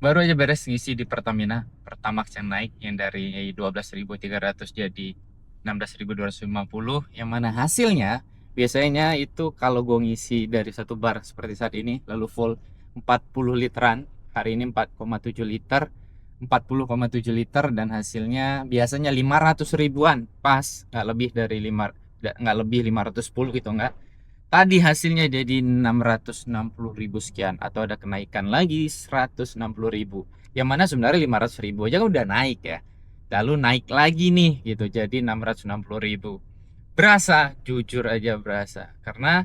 Baru aja beres ngisi di Pertamina, Pertamax yang naik yang dari 12.300 jadi 16.250, yang mana hasilnya biasanya itu kalau gue ngisi dari satu bar seperti saat ini lalu full 40 literan, hari ini 4,7 liter, 40,7 liter, dan hasilnya biasanya 500 ribuan pas, nggak lebih 510 gitu, nggak. Tadi hasilnya jadi 660 ribu sekian, atau ada kenaikan lagi 160 ribu. Yang mana sebenarnya 500 ribu aja kan udah naik ya. Lalu naik lagi nih gitu jadi 660 ribu. Berasa, jujur aja berasa. Karena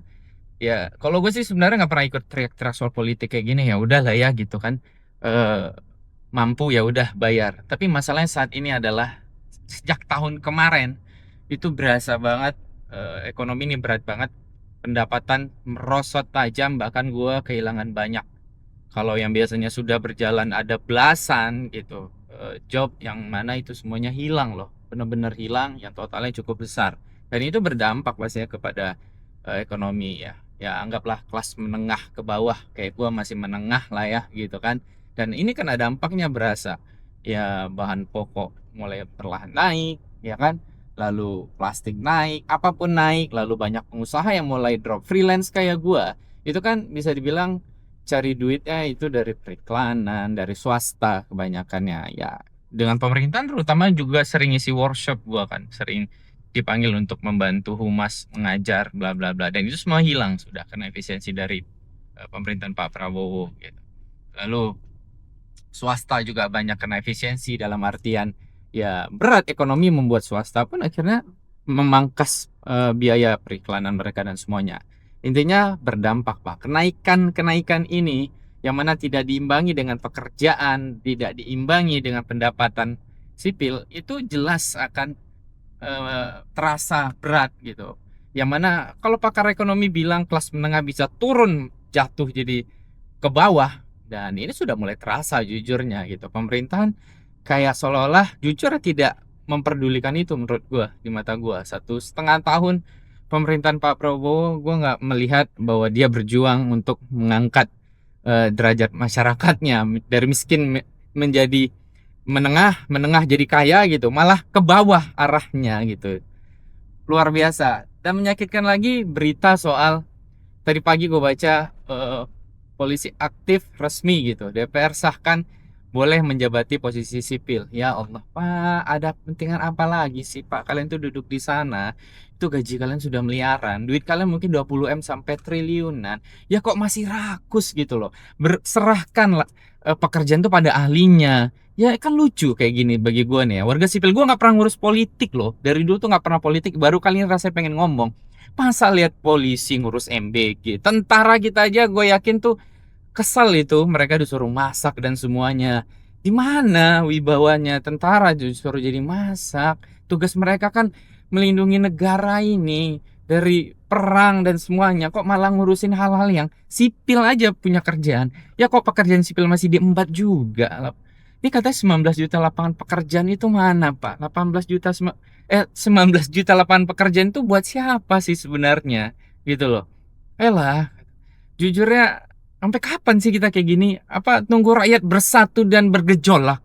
ya kalau gue sih sebenarnya nggak pernah ikut teriak-teriak soal politik kayak gini, ya udah lah ya gitu kan. Eh, Mampu ya udah bayar. Tapi masalahnya saat ini adalah sejak tahun kemarin itu berasa banget, ekonomi ini berat banget, pendapatan merosot tajam, bahkan gue kehilangan banyak. Kalau yang biasanya sudah berjalan ada belasan gitu, job yang mana itu semuanya hilang loh, benar-benar hilang, yang totalnya cukup besar. Dan itu berdampak pastinya kepada ekonomi ya. Ya anggaplah kelas menengah ke bawah, kayak gue masih menengah lah ya gitu kan. Dan ini kan ada dampaknya berasa. Ya bahan pokok mulai perlahan naik, ya kan? Lalu plastik naik, apapun naik, lalu banyak pengusaha yang mulai drop, freelance kayak gua. Itu kan bisa dibilang cari duitnya itu dari periklanan, dari swasta kebanyakannya. Ya, dengan pemerintahan terutama juga sering isi workshop, gua kan sering dipanggil untuk membantu humas mengajar bla bla bla, dan itu semua hilang sudah karena efisiensi dari pemerintahan Pak Prabowo gitu. Lalu swasta juga banyak kena efisiensi, dalam artian ya berat ekonomi membuat swasta pun akhirnya memangkas biaya periklanan mereka dan semuanya. Intinya berdampak Pak. Kenaikan ini yang mana tidak diimbangi dengan pekerjaan, tidak diimbangi dengan pendapatan sipil, itu jelas akan terasa berat gitu. Yang mana kalau pakar ekonomi bilang kelas menengah bisa turun jatuh jadi ke bawah, dan ini sudah mulai terasa jujurnya gitu. Pemerintahan kayak seolah-olah jujur tidak memperdulikan itu menurut gua. Di mata gua 1,5 tahun pemerintahan Pak Prabowo, gua nggak melihat bahwa dia berjuang untuk mengangkat derajat masyarakatnya dari miskin menjadi menengah, menengah jadi kaya gitu, malah ke bawah arahnya gitu. Luar biasa. Dan menyakitkan lagi berita soal, tadi pagi gue baca, polisi aktif resmi gitu. DPR sahkan boleh menjabati posisi sipil. Ya Allah, Pak, ada pentingan apa lagi sih, Pak? Kalian tuh duduk di sana, itu gaji kalian sudah miliaran, duit kalian mungkin 20 M sampai triliunan. Ya kok masih rakus gitu loh. Berserahkan pekerjaan tuh pada ahlinya. Ya kan lucu kayak gini bagi gue nih ya. Warga sipil, gue nggak pernah ngurus politik loh. Dari dulu tuh nggak pernah politik. Baru kali ini rasanya pengen ngomong. Masa lihat polisi ngurus MBG, tentara kita aja gue yakin tuh kesal itu, mereka disuruh masak dan semuanya. Di mana wibawanya tentara disuruh jadi masak? Tugas mereka kan melindungi negara ini dari perang dan semuanya. Kok malah ngurusin hal-hal yang sipil aja punya kerjaan? Ya kok pekerjaan sipil masih diembat juga? Ini katanya 19 juta lapangan pekerjaan, itu mana Pak? 19 juta lapangan pekerjaan itu buat siapa sih sebenarnya? Gitu loh. Elah, jujurnya sampai kapan sih kita kayak gini? Apa tunggu rakyat bersatu dan bergejolak?